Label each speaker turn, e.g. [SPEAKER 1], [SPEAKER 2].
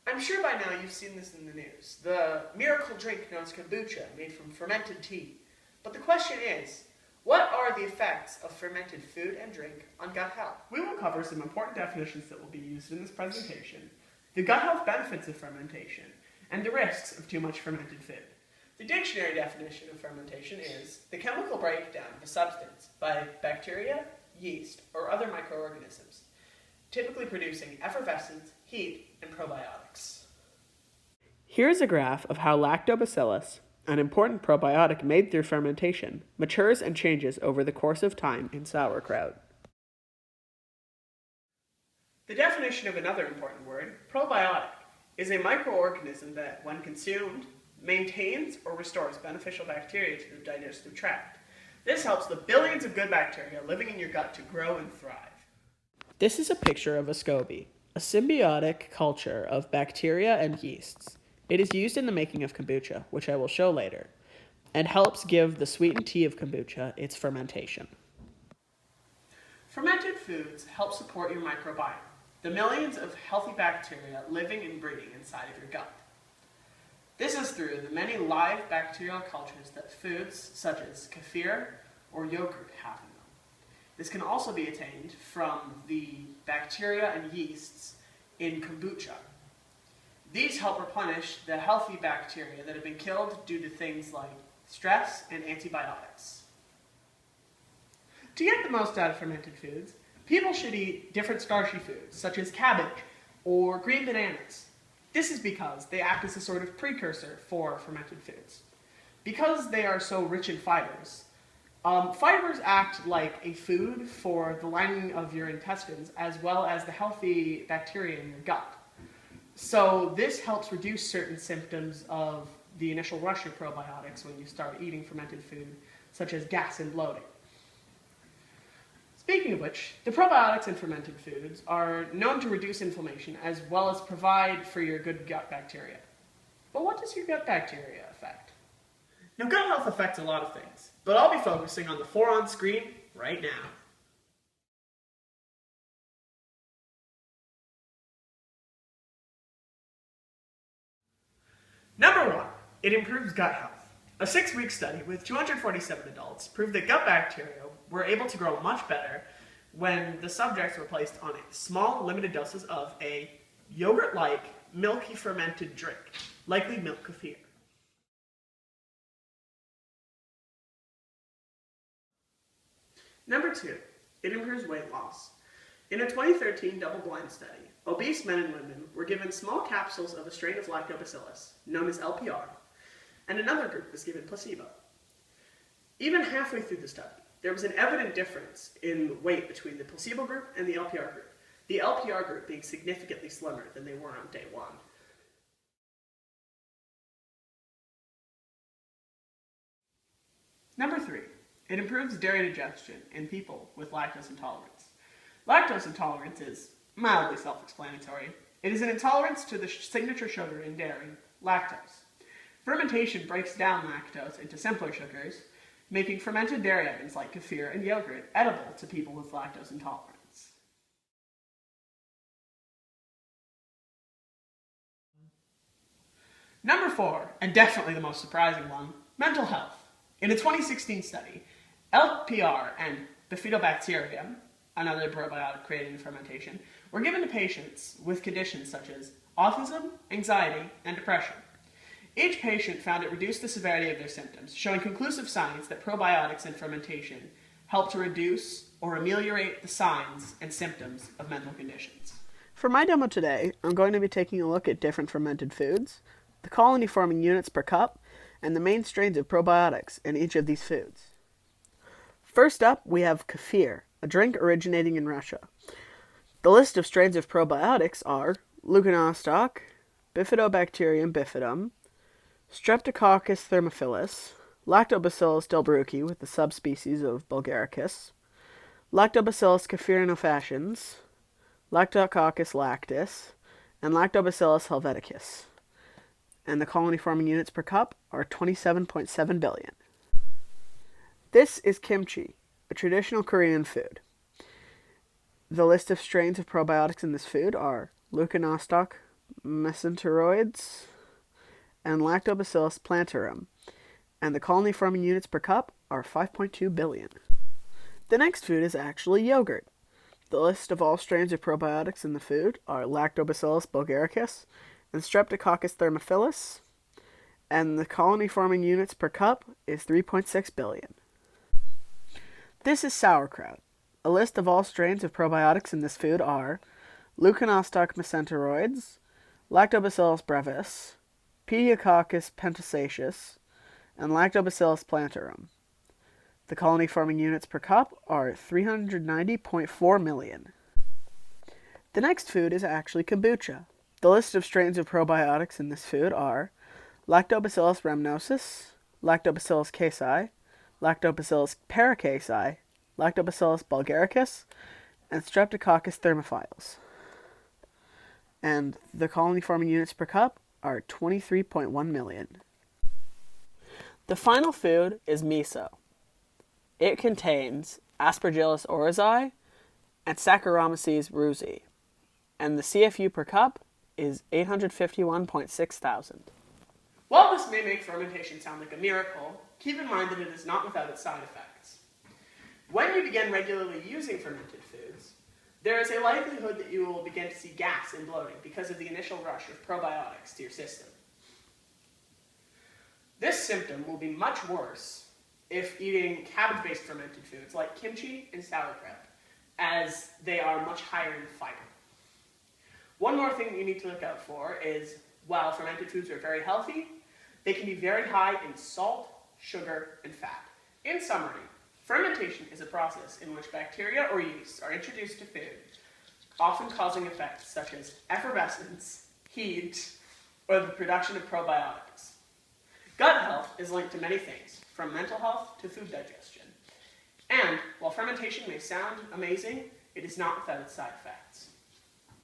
[SPEAKER 1] I'm sure by now you've seen this in the news, the miracle drink known as kombucha, made from fermented tea. But the question is, what are the effects of fermented food and drink on gut health? We will cover some important definitions that will be used in this presentation, the gut health benefits of fermentation, and the risks of too much fermented food. The dictionary definition of fermentation is the chemical breakdown of a substance by bacteria, yeast, or other microorganisms, typically producing effervescence, heat, and probiotics. Here's a graph of how lactobacillus, an important probiotic made through fermentation, matures and changes over the course of time in sauerkraut. The definition of another important word, probiotic, is a microorganism that, when consumed, maintains or restores beneficial bacteria to the digestive tract. This helps the billions of good bacteria living in your gut to grow and thrive. This is a picture of a SCOBY, a symbiotic culture of bacteria and yeasts. It is used in the making of kombucha, which I will show later, and helps give the sweetened tea of kombucha its fermentation. Fermented foods help support your microbiome, the millions of healthy bacteria living and breeding inside of your gut. This is through the many live bacterial cultures that foods such as kefir or yogurt have in them. This can also be attained from the bacteria and yeasts in kombucha. These help replenish the healthy bacteria that have been killed due to things like stress and antibiotics. To get the most out of fermented foods, people should eat different starchy foods, such as cabbage or green bananas. This is because they act as a sort of precursor for fermented foods. Because they are so rich in fibers, fibers act like a food for the lining of your intestines as well as the healthy bacteria in your gut. So this helps reduce certain symptoms of the initial rush of probiotics when you start eating fermented food, such as gas and bloating. Speaking of which, the probiotics in fermented foods are known to reduce inflammation as well as provide for your good gut bacteria. But what does your gut bacteria affect? Now, gut health affects a lot of things, but I'll be focusing on the 4 on screen right now. Number 1, it improves gut health. A 6-week study with 247 adults proved that gut bacteria were able to grow much better when the subjects were placed on small, limited doses of a yogurt-like, milky fermented drink, likely milk kefir. Number 2, it improves weight loss. In a 2013 double-blind study, obese men and women were given small capsules of a strain of lactobacillus, known as LPR, and another group was given placebo. Even halfway through the study, there was an evident difference in weight between the placebo group and the LPR group, the LPR group being significantly slimmer than they were on day 1. Number 3, it improves dairy digestion in people with lactose intolerance. Lactose intolerance is mildly self-explanatory. It is an intolerance to the signature sugar in dairy, lactose. Fermentation breaks down lactose into simpler sugars, making fermented dairy items like kefir and yogurt edible to people with lactose intolerance. Number 4, and definitely the most surprising one, mental health. In a 2016 study, LPR and Bifidobacterium, another probiotic created in fermentation, were given to patients with conditions such as autism, anxiety, and depression. Each patient found it reduced the severity of their symptoms, showing conclusive signs that probiotics in fermentation help to reduce or ameliorate the signs and symptoms of mental conditions. For my demo today, I'm going to be taking a look at different fermented foods, the colony-forming units per cup, and the main strains of probiotics in each of these foods. First up, we have kefir, a drink originating in Russia. The list of strains of probiotics are Leuconostoc, Bifidobacterium bifidum, Streptococcus thermophilus, Lactobacillus delbrueckii with the subspecies of Bulgaricus, Lactobacillus kefirinofaciens, Lactococcus lactis, and Lactobacillus helveticus. and the colony forming units per cup are 27.7 billion. This is kimchi, a traditional Korean food. The list of strains of probiotics in this food are Leuconostoc mesenteroides and Lactobacillus plantarum, and the colony forming units per cup are 5.2 billion. The next food is actually yogurt. The list of all strains of probiotics in the food are Lactobacillus bulgaricus and Streptococcus thermophilus, and the colony forming units per cup is 3.6 billion. This is sauerkraut. A list of all strains of probiotics in this food are Leuconostoc mesenteroides, Lactobacillus brevis, Pediococcus pentasaceus, and Lactobacillus plantarum. The colony forming units per cup are 390.4 million. The next food is actually kombucha. The list of strains of probiotics in this food are Lactobacillus rhamnosus, Lactobacillus casei, Lactobacillus paracasei, Lactobacillus bulgaricus, and Streptococcus thermophilus. And the colony forming units per cup are 23.1 million. The final food is miso. It contains Aspergillus oryzae and Saccharomyces ruzi, and the CFU per cup is 851.6 thousand. While this may make fermentation sound like a miracle, keep in mind that it is not without its side effects. When you begin regularly using fermented foods, there is a likelihood that you will begin to see gas and bloating because of the initial rush of probiotics to your system. This symptom will be much worse if eating cabbage-based fermented foods like kimchi and sauerkraut, as they are much higher in fiber. One more thing that you need to look out for is, while fermented foods are very healthy, they can be very high in salt, sugar, and fat. In summary, fermentation is a process in which bacteria or yeasts are introduced to food, often causing effects such as effervescence, heat, or the production of probiotics. Gut health is linked to many things, from mental health to food digestion. And while fermentation may sound amazing, it is not without its side effects.